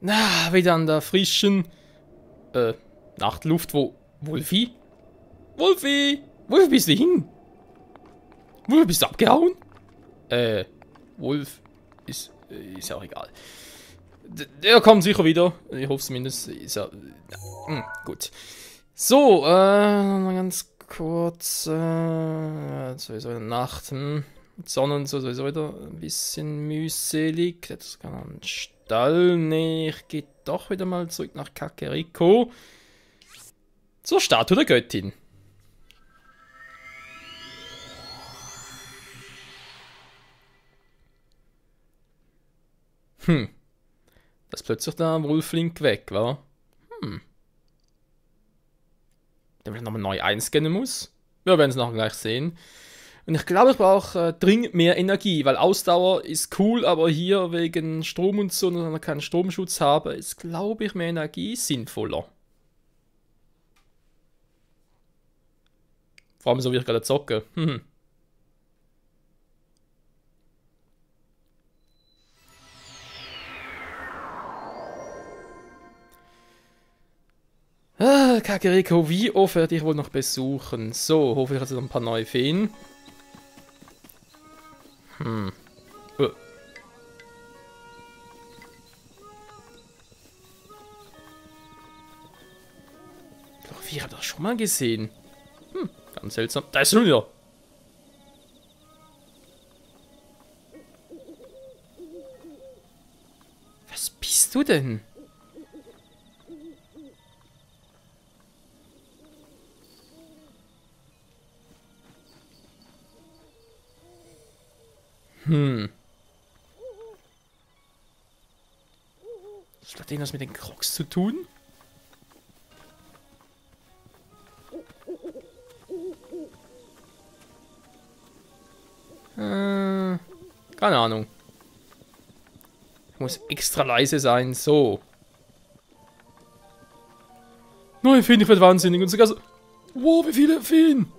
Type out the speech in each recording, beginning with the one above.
Na, wieder an der frischen Nachtluft, wo... Wolfi? Wolfi! Wolfi, bist du hin? Wolfi, bist du abgehauen? Wolf ist ja auch egal. Der kommt sicher wieder. Ich hoffe zumindest. Ist er... gut. So, mal ganz kurz. Sowieso in der Nacht. Mit Sonne und so sowieso wieder ein bisschen mühselig. Jetzt kann man einen Stall. Nee, ich gehe doch wieder mal zurück nach Kakariko. Zur Statue der Göttin. Da ist plötzlich der Wolflink weg, wa? Den ich nochmal neu einscannen muss. Wir werden es nachher gleich sehen. Und ich glaube, ich brauche dringend mehr Energie, weil Ausdauer ist cool, aber hier wegen Strom und so, und ich keinen Stromschutz habe, ist, glaube ich, mehr Energie sinnvoller. Vor allem so wie ich gerade zocke. Kakariko, wie oft werde ich wohl noch besuchen? So, hoffe ich hatte noch ein paar neue Feen. Doch, wie habe ich das schon mal gesehen? Ganz seltsam. Da ist er wieder. Was bist du denn? Was hat irgendwas mit den Crocs zu tun? Keine Ahnung. Ich muss extra leise sein. So. Neue Feen, ich werde wahnsinnig. Und sogar so... Wow, wie viele Feen.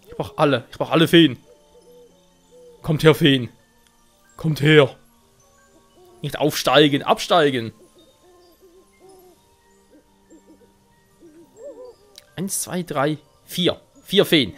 Ich brauche alle. Ich brauche alle Feen. Kommt her, Feen. Kommt her. Nicht aufsteigen, absteigen. 1, 2, 3, 4. 4 Feen.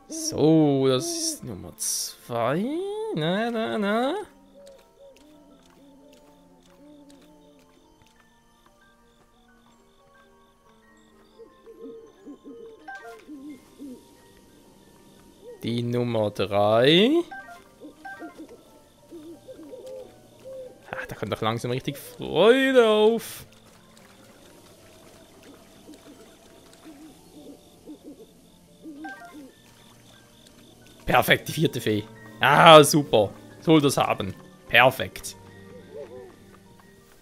So, das ist Nummer 2. Na. Die Nummer 3. Da kommt doch langsam richtig Freude auf. Perfekt, die 4. Fee. Ah, super. Soll das haben. Perfekt.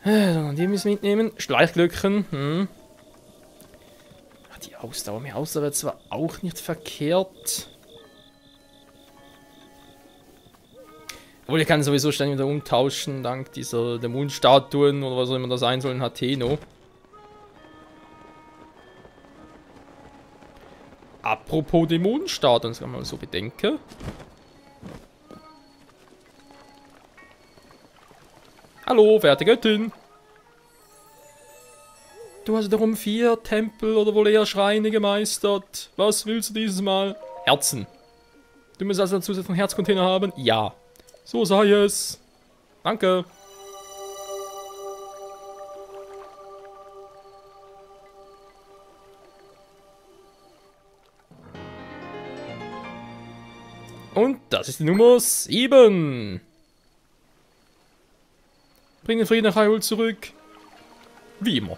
Die müssen wir mitnehmen. Schleichglöckchen. Die Ausdauer. Mehr Ausdauer wäre zwar auch nicht verkehrt. Obwohl, ich kann sowieso ständig wieder umtauschen, dank dieser Dämonenstatuen oder was auch immer das sein soll in Hateno. Apropos Dämonenstatuen, das kann man mal so bedenken. Hallo, werte Göttin. Du hast darum 4 Tempel oder wohl eher Schreine gemeistert. Was willst du dieses Mal? Herzen. Du musst also einen zusätzlichen Herzcontainer haben? Ja. So sei es. Danke. Und das ist die Nummer 7. Bring den Frieden nach Hyrule zurück. Wie immer.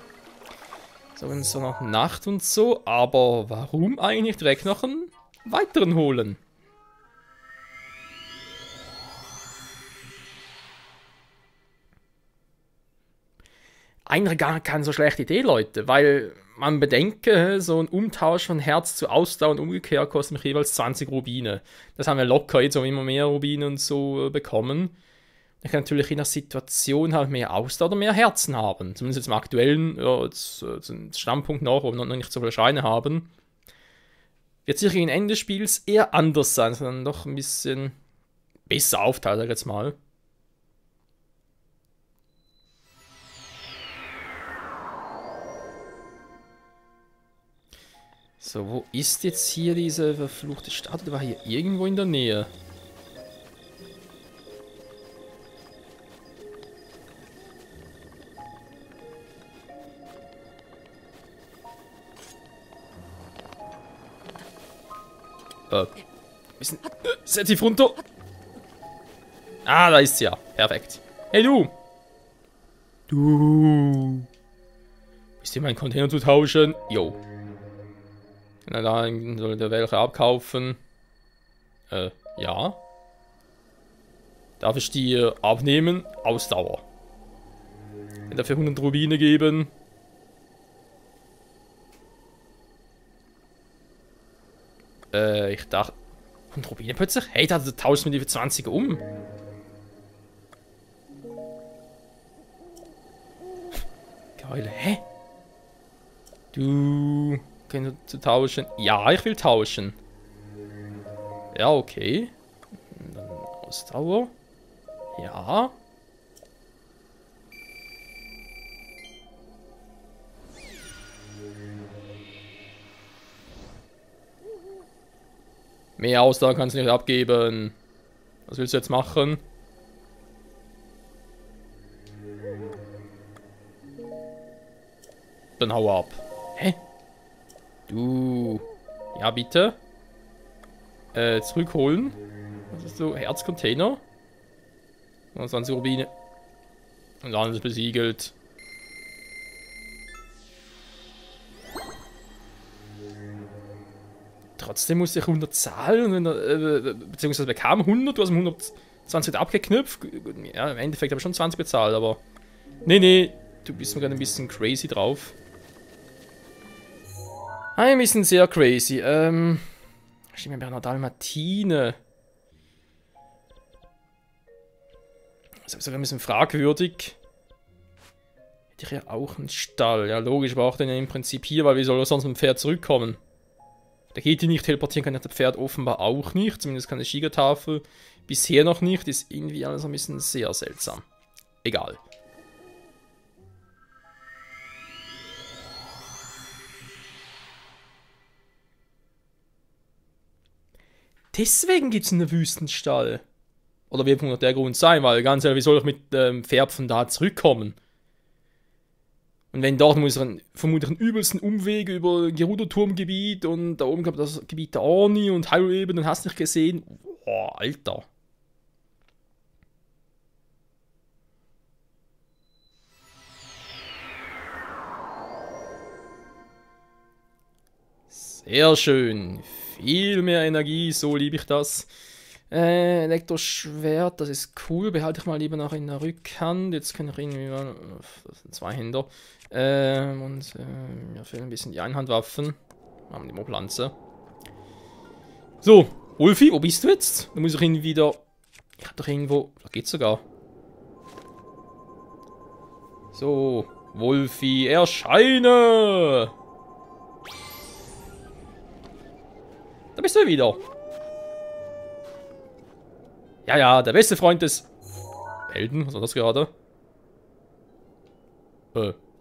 So, wenn es so noch Nacht und so. Aber warum eigentlich direkt noch einen weiteren holen? Eigentlich gar keine so schlechte Idee, Leute, weil man bedenke, so ein Umtausch von Herz zu Ausdauer und umgekehrt kostet mich jeweils 20 Rubine. Das haben wir locker jetzt auch immer mehr Rubine und so bekommen. Ich kann natürlich in der Situation halt mehr Ausdauer oder mehr Herzen haben. Zumindest jetzt im aktuellen Standpunkt noch, wo wir noch nicht so viele Scheine haben. Wird sicher gegen Ende des Spiels eher anders sein, sondern doch ein bisschen besser aufteilt, sag ich jetzt mal. So, wo ist jetzt hier diese verfluchte Stadt? Die war hier irgendwo in der Nähe. Setz sie runter. Ah, da ist sie ja. Perfekt. Hey, du. Du. Bist du meinen Container zu tauschen? Jo. Na, dann soll der welche abkaufen. Ja. Darf ich die abnehmen? Ausdauer. Wenn dafür 100 Rubine geben. Ich dachte... 100 Rubine plötzlich? Hey, da tauscht mir die für 20 um. Geil, hä? Du... Können zu tauschen? Ja, ich will tauschen. Ja, okay. Dann Ausdauer. Ja. Mehr Ausdauer kannst du nicht abgeben. Was willst du jetzt machen? Dann hau ab. Hä? Du. Ja, bitte. Zurückholen. Was ist so? Herzcontainer. 20 Rubine. Und dann ist es besiegelt. Trotzdem musste ich 100 zahlen, beziehungsweise bekam 100, du hast 120 wieder abgeknüpft. Ja, im Endeffekt habe ich schon 20 bezahlt, aber... Nee, du bist mir gerade ein bisschen crazy drauf. Ein bisschen sehr crazy. Steht mir Bernhard Dalmatine. Das ist sogar ein bisschen fragwürdig. Hätte ich ja auch einen Stall. Ja, logisch, braucht den ja im Prinzip hier, weil wie soll er sonst mit dem Pferd zurückkommen? Der geht hier nicht teleportieren, kann das Pferd offenbar auch nicht. Zumindest kann die Schiegertafel bisher noch nicht. Ist irgendwie alles ein bisschen sehr seltsam. Egal. Deswegen gibt es einen Wüstenstall. Oder wird nur der Grund sein, weil ganz ehrlich, wie soll ich mit dem Pferd von da zurückkommen? Und wenn dort muss er vermutlich einen übelsten Umweg über Gerudo-Turmgebiet und da oben gab das Gebiet der Orni und Hyrule eben und hast nicht gesehen. Boah, Alter. Sehr schön. Viel mehr Energie, so liebe ich das. Elektroschwert, das ist cool. Behalte ich mal lieber noch in der Rückhand. Jetzt kann ich irgendwie mal. Das sind Zweihänder. Mir fehlen ein bisschen die Einhandwaffen. Machen wir die Moplanze. So, Ulfi, wo bist du jetzt? Da muss ich ihn wieder. Ich hab doch irgendwo. Da geht's sogar. So, Wolfi, erscheine! Da bist du wieder. Ja, der beste Freund des Helden. Was war das gerade?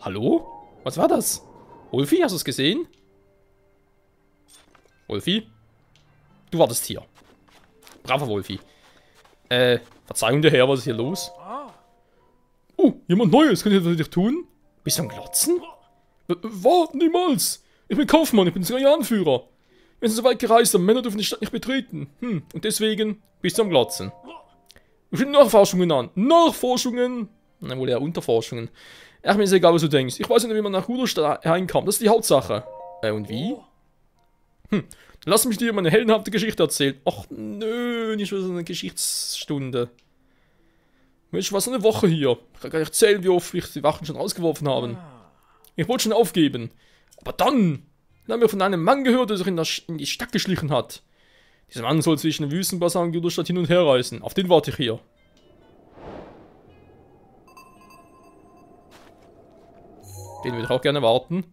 Hallo? Was war das? Wolfi, hast du es gesehen? Wolfi? Du wartest hier. Braver Wolfi. Verzeihung der Herr, was ist hier los? Oh, jemand Neues, kann ich das für dich tun? Bist du am Glotzen? Warte, niemals! Ich bin Kaufmann, ich bin sogar Ihr Anführer. Wir sind so weit gereist, aber Männer dürfen die Stadt nicht betreten. Und deswegen bist du am Glotzen. Wir stellen Nachforschungen an. Nachforschungen? Na wohl eher Unterforschungen. Ach, mir ist egal, was du denkst. Ich weiß nicht, wie man nach Ruderstadt hereinkam. Das ist die Hauptsache. Und wie? Dann lass mich dir meine heldenhafte Geschichte erzählen. Ach, nö, nicht schon so eine Geschichtsstunde. Mensch, was eine Woche hier. Ich kann gar nicht zählen, wie oft mich die Wachen schon rausgeworfen haben. Ich wollte schon aufgeben. Aber dann haben wir von einem Mann gehört, der sich in die Stadt geschlichen hat. Dieser Mann soll zwischen dem Wüstenbasar und Güterstadt hin und her reisen. Auf den warte ich hier. Den würde ich auch gerne warten.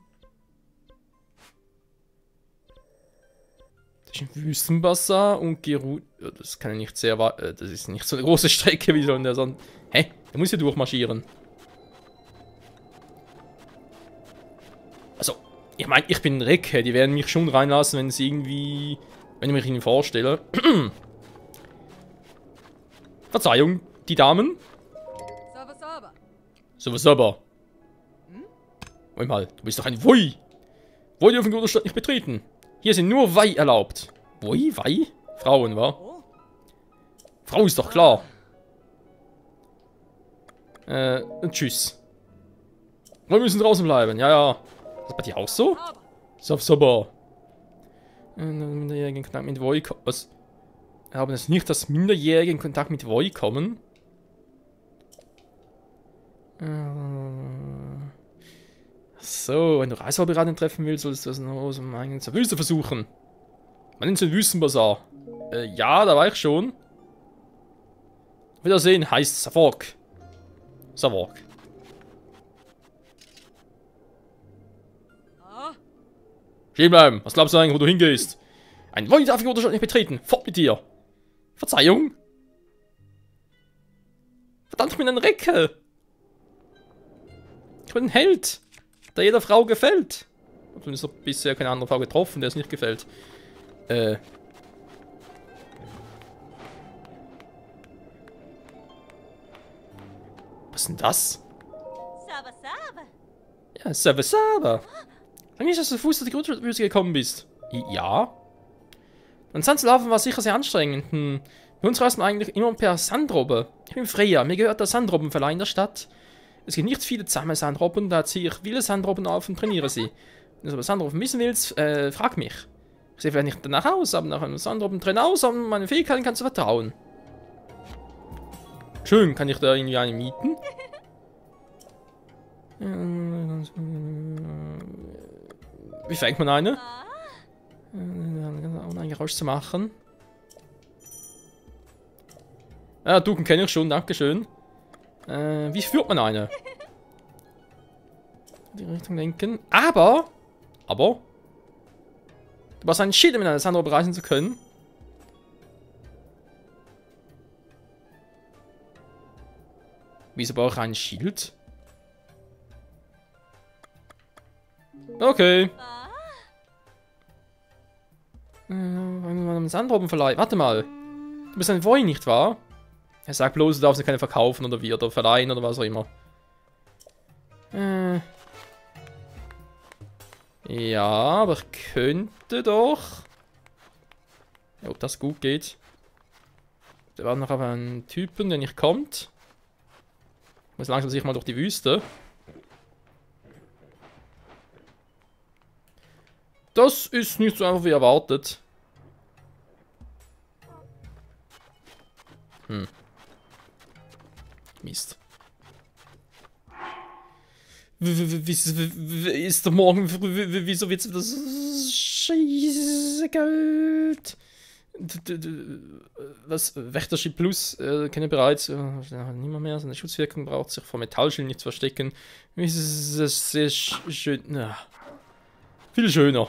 Zwischen Wüstenbasar und Gerudo. Das kann ja nicht sehr weit. Das ist nicht so eine große Strecke, wie soll denn der sonst. Hä? Der muss hier durchmarschieren. Also, ich meine, ich bin ein Recke. Die werden mich schon reinlassen, wenn es irgendwie. Wenn ich mich ihnen vorstelle. Verzeihung, die Damen. Sowas aber. Moment mal, du bist doch ein Woi. Woi dürfen Güterstadt nicht betreten. Hier sind nur Wei erlaubt. Woi? Wei? Frauen, wa? Frau ist doch klar. Tschüss. Wir müssen draußen bleiben. Ja, ja. Ist das bei dir auch so? Super. Minderjährige in Kontakt mit Woi kommen. Was? Haben es nicht, dass Minderjährige in Kontakt mit Woi kommen? So, wenn du Reisevorbereitungen treffen willst, solltest du das noch aus dem eigenen zur Wüste versuchen. Man nennt es den Wüstenbasar. Ja, da war ich schon. Wiedersehen heißt Savok. Savok. Stehen bleiben. Was glaubst du eigentlich, wo du hingehst? Ein Woi darf ich Güterstadt nicht betreten. Fort mit dir. Verzeihung. Verdammt, ich bin ein Recke. Ich bin ein Held, der jeder Frau gefällt. Und es ist bisher keine andere Frau getroffen, der es nicht gefällt. Was ist denn das? Ja, Saba. Sag nicht, dass du zu Fuß durch die Grundwüste gekommen bist. Ja. Und Sandlaufen war sicher sehr anstrengend. Bei uns reisen wir eigentlich immer per Sandrobbe. Ich bin Freya, mir gehört der Sandrobbenverleih in der Stadt. Es gibt nicht viele zahme Sandrobben, da ziehe ich viele Sandrobben auf und trainiere sie. Wenn du aber Sandrobben wissen willst, frag mich. Ich sehe vielleicht nicht danach aus, aber nach einem Sandrobben-Trainer aus, aber meine Fähigkeiten kannst du vertrauen. Schön, kann ich da irgendwie eine mieten? Wie fängt man eine? Ohne ein Geräusch zu machen. Ja, Duken kenne ich schon, dankeschön. Wie führt man eine? Die Richtung lenken. Aber. Du brauchst einen Schild, um in eine Sandrobbe reisen zu können. Wieso brauche ich ein Schild? Okay. Sandrobbenverleih. Warte mal. Du bist ein Woi, nicht wahr? Er sagt bloß, du darfst ja keine verkaufen oder wie, oder verleihen oder was auch immer. Ja, aber ich könnte doch. Ja, ob das gut geht. Da war noch aber ein Typen, der nicht kommt. Ich muss langsam sich mal durch die Wüste. Das ist nicht so einfach wie erwartet. Mist. Ist der Morgen früh? Wieso wird's das scheiße Geld? Was? Wächtership Plus? Kenne bereits. Niemand mehr. Seine Schutzwirkung braucht sich vor Metallschild nicht zu verstecken. Das ist sehr schön. Na, viel schöner.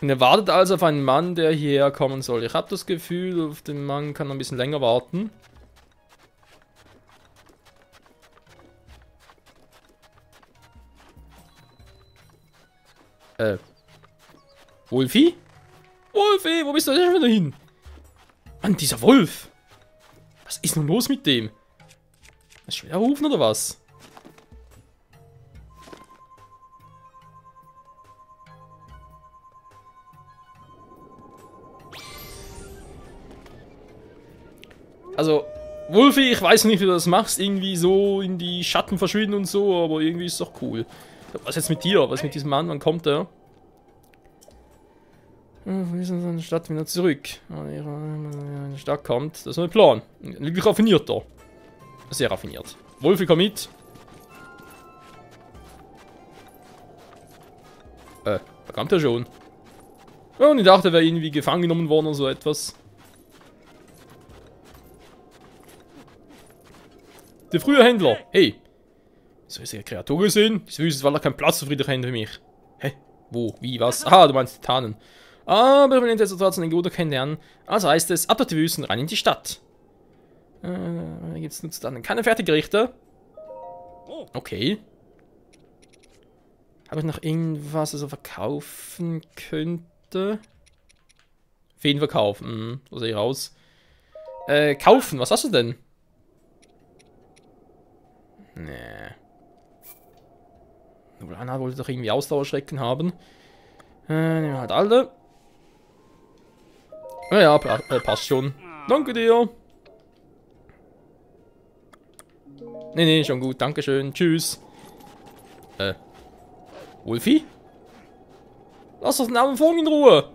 Und er wartet also auf einen Mann, der hierher kommen soll. Ich habe das Gefühl, auf den Mann kann man ein bisschen länger warten. Wolfi? Wolfi, wo bist du denn schon wieder hin? Mann, dieser Wolf! Was ist nun los mit dem? Ist schon wieder rufen oder was? Also, Wolfi, ich weiß nicht, wie du das machst, irgendwie so in die Schatten verschwinden und so, aber irgendwie ist es doch cool. Was jetzt mit dir? Was mit diesem Mann? Wann kommt der? Wir sind in der Stadt wieder zurück. Wenn ihr in die Stadt kommt, das ist mein Plan. Wirklich raffiniert da. Sehr raffiniert. Wolfi, komm mit. Da kommt er schon. Ja, und ich dachte, er wäre irgendwie gefangen genommen worden oder so etwas. Der frühe Händler. Hey. So ist eine Kreatur gesehen? Ich wüsste, weil er keinen Platz für Friedrich Händler wie mich. Hä? Wo? Wie? Was? Aha, du meinst Titanen. Aber ich will jetzt trotzdem den Bruder kennenlernen. Also heißt es, ab durch die Wüsten, rein in die Stadt. Gibt's dann keine Fertiggerichte? Okay. Habe ich noch irgendwas, was er verkaufen könnte? Für ihn verkaufen. So sehe ich aus. Kaufen, was hast du denn? Nee. Nulana wollte doch irgendwie Ausdauerschrecken haben. Nehmen wir halt alle. Ja, passt schon. Danke dir. Nee, schon gut. Dankeschön. Tschüss. Wolfi? Lass doch den armen Vogel in Ruhe.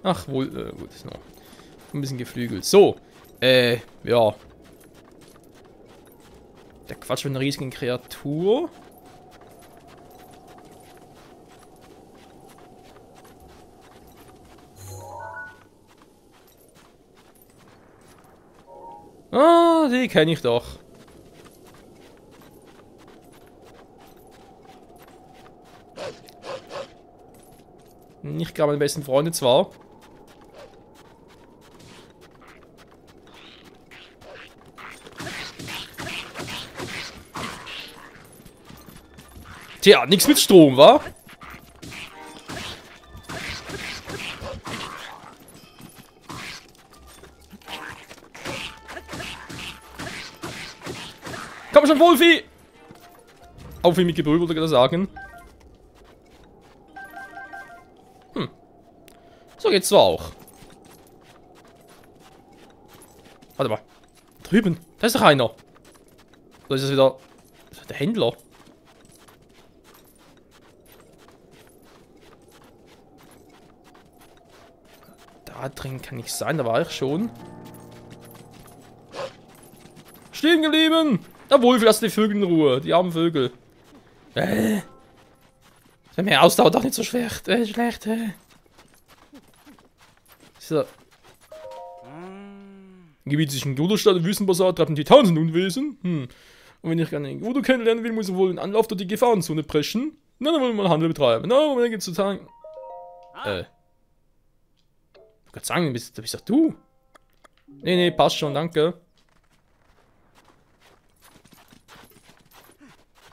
Ach, wohl, gut, ist noch ein bisschen geflügelt. So, ja. Der Quatsch mit einer riesigen Kreatur. Ah, die kenne ich doch. Nicht gerade meine besten Freunde zwar. Tja, nichts mit Strom, wa? Komm schon, Wolfi! Auf ihn mit Gebrüll, wollte ich gerade sagen. So geht's zwar auch. Warte mal. Drüben. Da ist doch einer. Oder ist das wieder der Händler? Da drin kann nicht sein, da war ich schon. Stehen geblieben! Na wohl, lass die Vögel in Ruhe, die armen Vögel. Mehr Ausdauer doch nicht so schlecht. So. Gebiet sich in Gruderstadt und Wüstenbasar treiben Titanen sind Unwesen. Und wenn ich gerne den Gruder kennenlernen will, muss ich wohl in Anlauf durch die Gefahrenzone preschen. Na, dann wollen wir mal Handel betreiben. Na, Moment, geht's zu sagen. Ich wollte sagen, da bist doch du. Nee, passt schon, danke.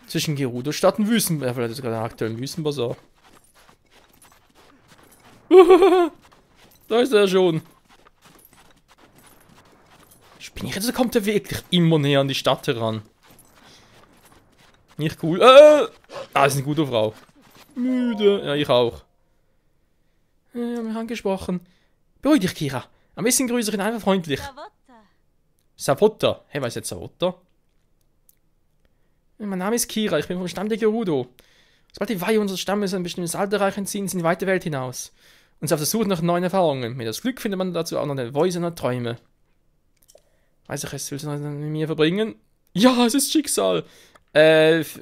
Zwischen Gerudo-Stadt und Wüstenbasar. Vielleicht ist es gerade aktuell ein Wüstenbasar. Da ist er schon. Bin ich jetzt, kommt er wirklich immer näher an die Stadt heran. Nicht cool. Ist eine gute Frau. Müde. Ja, ich auch. Haben mich angesprochen. Beruhig dich, Kira. Ein bisschen größer und einfach freundlich. Savotta. Hey, was ist jetzt Savotta? Mein Name ist Kira, ich bin vom Stamm der Gerudo. Sobald die Weihe unseres Stammes ein bestimmtes Alter erreichen, ziehen sie in die weite Welt hinaus. Und sie auf der Suche nach neuen Erfahrungen. Mit das Glück findet man dazu auch noch eine Voice und Träume. Weiß ich, willst du noch mit mir verbringen? Ja, es ist Schicksal. Vielleicht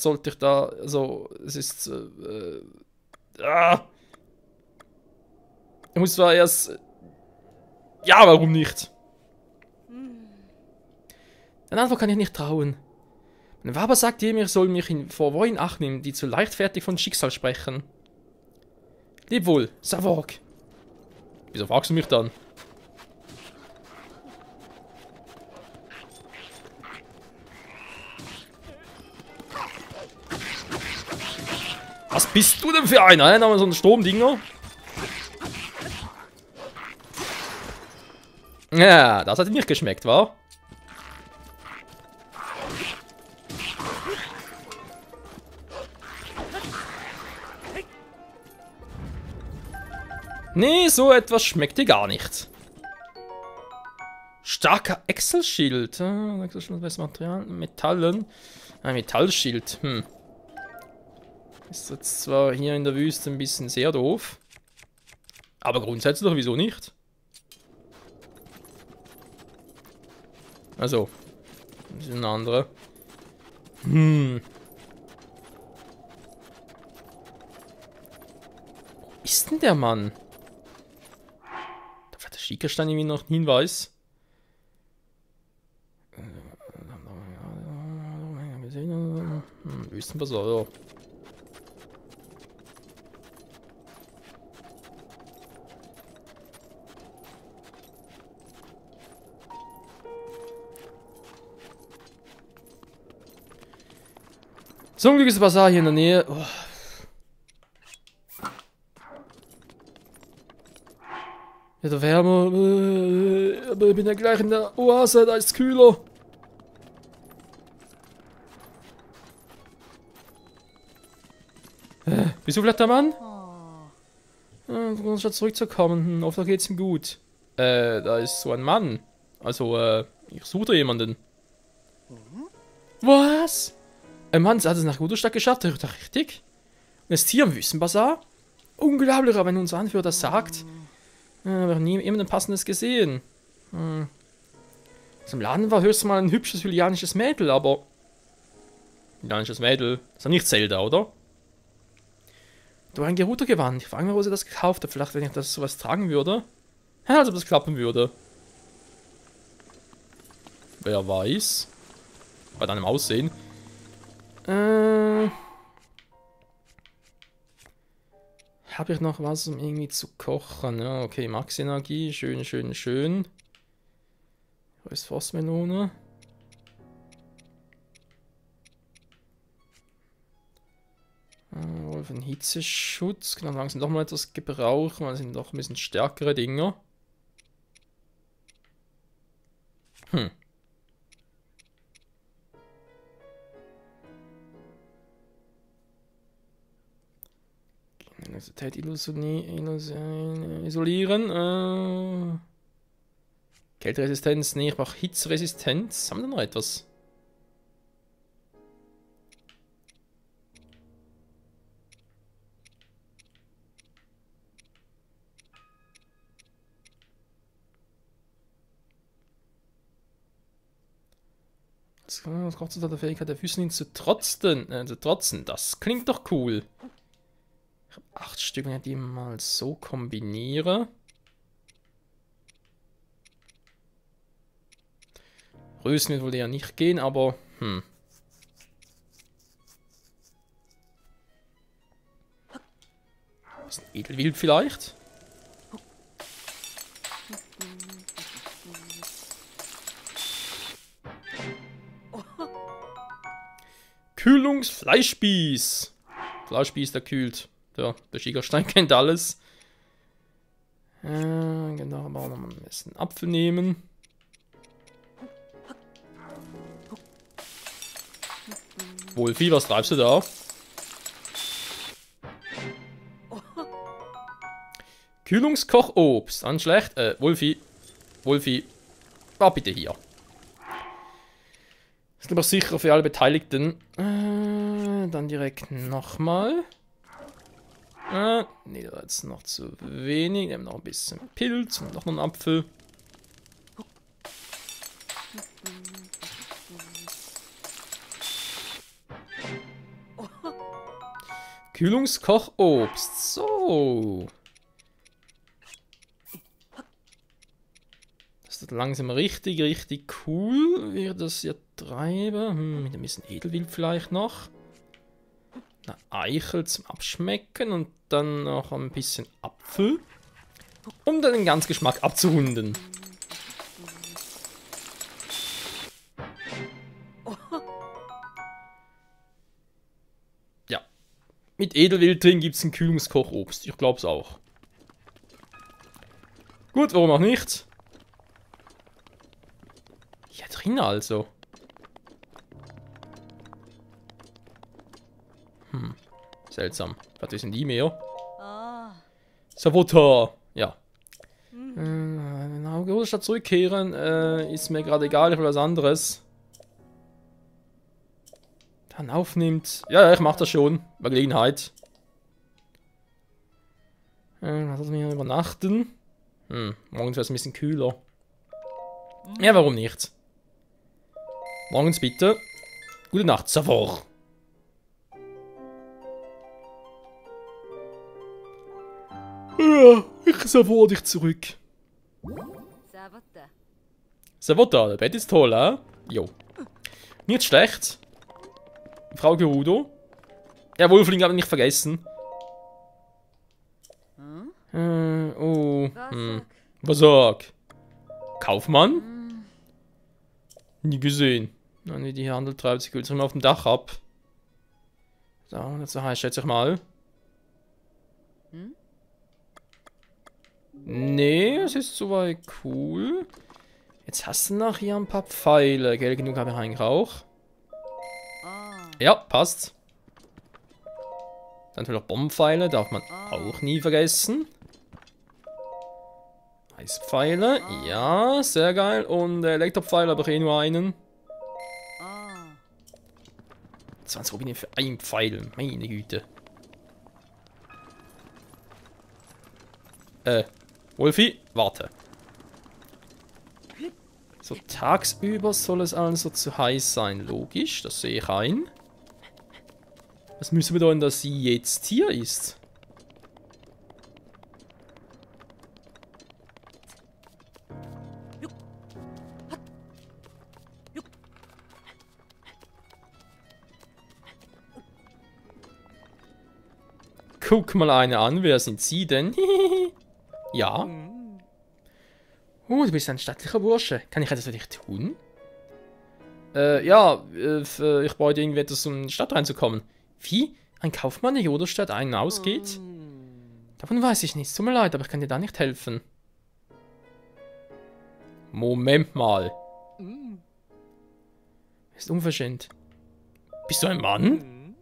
sollte ich da, also, es ist, ich muss zwar erst, ja, warum nicht? Den Antwort kann ich nicht trauen. Mein Vater sagt ihm, ich soll mich vor Wo in Acht nehmen, die zu leichtfertig von Schicksal sprechen. Leb wohl, Savok. Wieso fragst du mich dann? Was bist du denn für einer? Da haben wir so einen Stromdinger. Ja, das hat dir nicht geschmeckt, wa? Nee, so etwas schmeckt dir gar nicht. Starker Excel-Schild. Excel-Schild, Material, Metallen. Ein Metallschild. Ist jetzt zwar hier in der Wüste ein bisschen sehr doof. Aber grundsätzlich doch, wieso nicht? Also, das ist eine andere. Wo ist denn der Mann? Da war der Schickerstein irgendwie noch ein Hinweis. Wüstenbasar, ja. Zum Glück ist der Basar hier in der Nähe. Oh. Wieder wärmer. Aber ich bin ja gleich in der Oase, da ist es kühler. Wieso bleibt der Mann? Statt zurückzukommen. Hoffentlich geht's ihm gut. Da ist so ein Mann. Also, ich suche da jemanden. Was? Ein Mann hat es nach Ruderstadt geschafft, das ist doch richtig. Und ist hier im Wüstenbasar? Unglaublich, aber wenn unser Anführer das sagt. Wir haben nie jemanden Passendes gesehen. Was im Laden war höchstens mal ein hübsches julianisches Mädel, aber... Julianisches Mädel? Ist doch nicht Zelda, oder? Du ein Gerutergewand. Ich frage mich, wo sie das gekauft hat. Vielleicht, wenn ich das sowas tragen würde. Ja, als ob das klappen würde. Wer weiß. Bei deinem Aussehen. Habe ich noch was, um irgendwie zu kochen? Ja, okay, Max-Energie. Schön, schön, schön. Wo ist Frostmelone? Wolfen Hitzeschutz. Genau, langsam doch mal etwas gebrauchen, weil das sind doch ein bisschen stärkere Dinger. Universität isolieren. Kälteresistenz, nee, ich brauche Hitzeresistenz. Haben wir da noch etwas? Das kostet der Fähigkeit der Füße zu trotzen. Das klingt doch cool. Ich habe 8 Stück, wenn ich die mal so kombiniere. Rösen wird wohl ja nicht gehen, aber Ist ein Edelwild vielleicht? Kühlungsfleischspieß. Fleischspieß, der kühlt. Ja, der Schickerstein kennt alles. Genau, aber auch noch mal ein bisschen Apfel nehmen. Wolfi, was treibst du da? Kühlungskochobst. An schlecht. Wolfi. Wolfi. War bitte hier. Ist aber sicher für alle Beteiligten. Dann direkt nochmal. Nee, da ist noch zu wenig. Nehmen noch ein bisschen Pilz und noch einen Apfel. Kühlungskochobst. So. Das ist langsam richtig, richtig cool, wie ich das hier treibe. Mit ein bisschen Edelwild vielleicht noch. Eine Eichel zum Abschmecken und dann noch ein bisschen Apfel. Um dann den ganzen Geschmack abzurunden. Ja. Mit Edelwild drin gibt es ein Kühlungskochobst. Ich glaube es auch. Gut, warum auch nicht? Hier drin also. Seltsam. Was sind die mehr? Saboteur. Ja. Nach Großstadt zurückkehren ist mir gerade egal, ich will was anderes. dann aufnimmt. Ja, ich mach das schon. Bei Gelegenheit. Lass uns hier übernachten. Morgens wäre es ein bisschen kühler. Ja, warum nicht? Morgens bitte. Gute Nacht, Savor. Ja, ich savor dich zurück. Savota, das Bett ist toll, Jo. Nicht schlecht. Frau Gerudo. Ja, Wolfling habe ich nicht vergessen. Was sag? Kaufmann? Nie gesehen. Nein, wie die Handel treibt sich immer auf dem Dach ab. So, das heißt, schätze ich mal. Nee, es ist soweit cool. Jetzt hast du noch hier ein paar Pfeile. Gell, genug habe ich eigentlich auch. Ja, passt. Dann natürlich auch Bombenpfeile, darf man auch nie vergessen. Eispfeile, ja, sehr geil. Und Elektropfeile habe ich eh nur einen. 20 Rubine für einen Pfeil, meine Güte. Wolfi, warte. So, tagsüber soll es also zu heiß sein. Logisch, das sehe ich ein. Was müssen wir denn, dass sie jetzt hier ist? Guck mal eine an, wer sind Sie denn? Ja. Du bist ein stattlicher Bursche. Kann ich etwas für dich tun? Ja, ich brauche irgendwie etwas, um in die Stadt reinzukommen. Wie? Ein Kaufmann, der Joderstadt ein- und ausgeht? Davon weiß ich nichts. Tut mir leid, aber ich kann dir da nicht helfen. Moment mal. Ist unverschämt. Bist du ein Mann?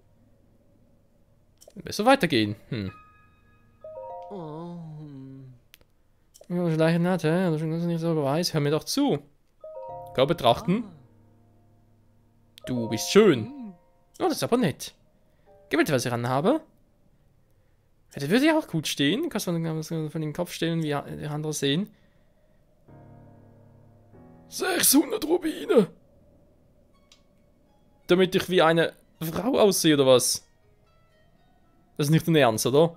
Besser weitergehen. Ja, vielleicht nicht, hä? Das ist nicht so weiß. Hör mir doch zu. Körper betrachten. Du bist schön. Oh, das ist aber nett. Gib mir, was ich anhabe. Ja, das würde ja auch gut stehen. Kannst du von dem Kopf stellen, wie die andere sehen. 600 Rubine. Damit ich wie eine Frau aussehe, oder was? Das ist nicht dein Ernst, oder?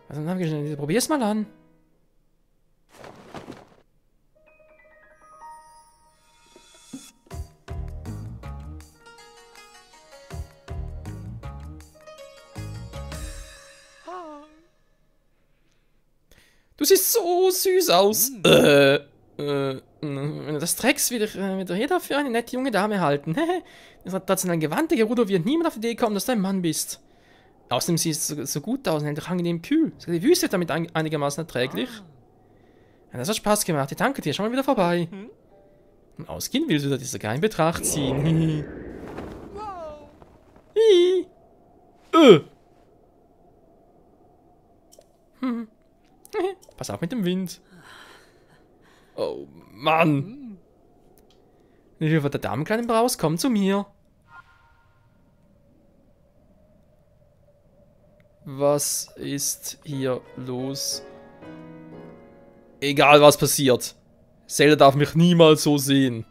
Also dann habe ich schnell, probier's mal an. Du siehst so süß aus. Wenn du das trägst, wird jeder für eine nette junge Dame halten. Das hat trotzdem ein Gewand, der Gerudo wird niemand auf die Idee kommen, dass du ein Mann bist. Außerdem siehst du so gut aus und endlich angenehm kühl. Die Wüste ist damit einigermaßen erträglich. Ja, das hat Spaß gemacht. Ich danke dir. Schau mal wieder vorbei. Und ausgehen willst du das sogar in Betracht ziehen. Pass auf mit dem Wind. Oh, Mann. Wenn du von der Damenkleidung brauchst, komm zu mir. Was ist hier los? Egal was passiert. Zelda darf mich niemals so sehen.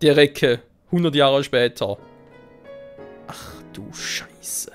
Der Recke. 100 Jahre später. Ach du Scheiße.